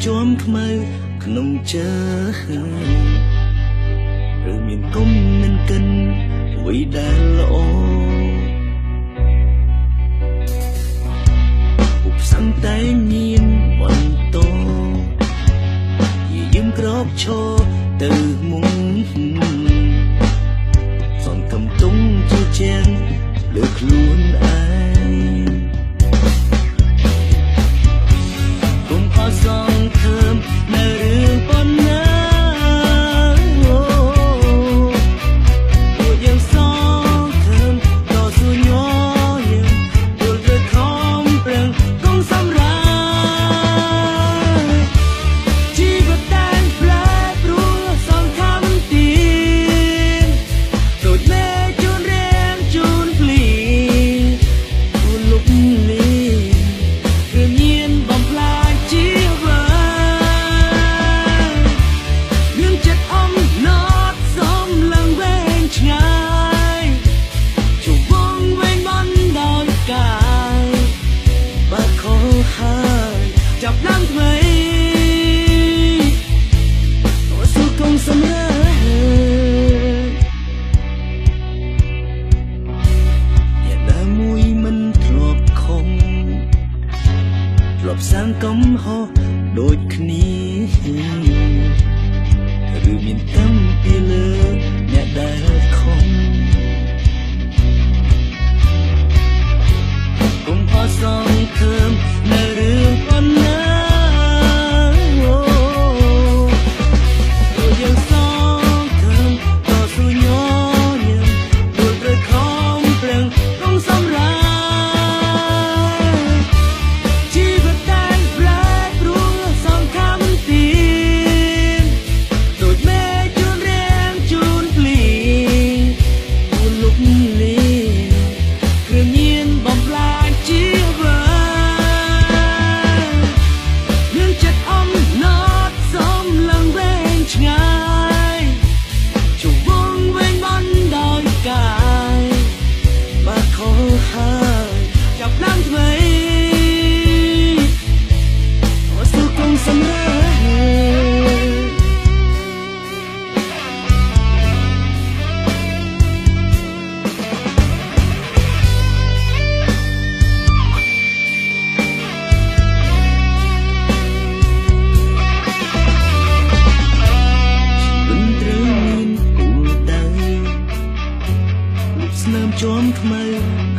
ជាប់ខ្មៅក្នុងចិត្តឬមានគុំមិនកិនអ្វីដែលល្អឧបសង្កតែមានបន្តយើងក្របឈរទៅមុខសនកំទុំជាជាងលើខ្លួនឯងគុំអត់សងខើមនៅរឿងប៉ុណ្ណាចាប់ឡើងថ្មីអូសុខុំសម្រាប់យ៉ាងណាមួយមិនធ្លាប់ខំធ្លាប់សាងកំហុសដូចគ្នាឬមានកម្មពីលើអ្នកដែលខំគុំអត់សងខើមនៅរឿងប៉ុណ្ណាចាប់ឡើងថ្មីអូសុខុំសម្រាប់ស្នាមជាប់ខ្មៅ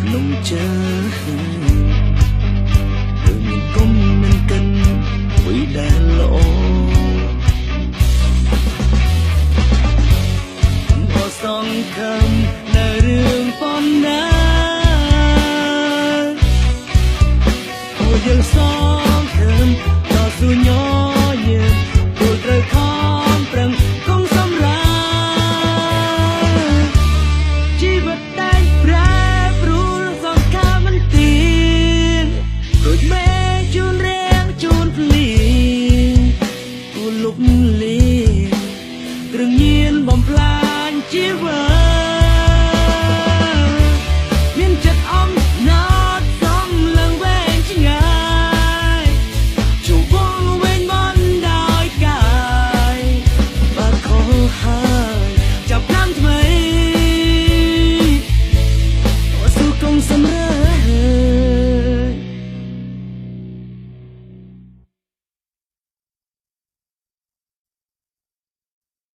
ក្នុងចិត្តឬមានគុំមិនកិនអ្វីដែលល្អអត់សងខំ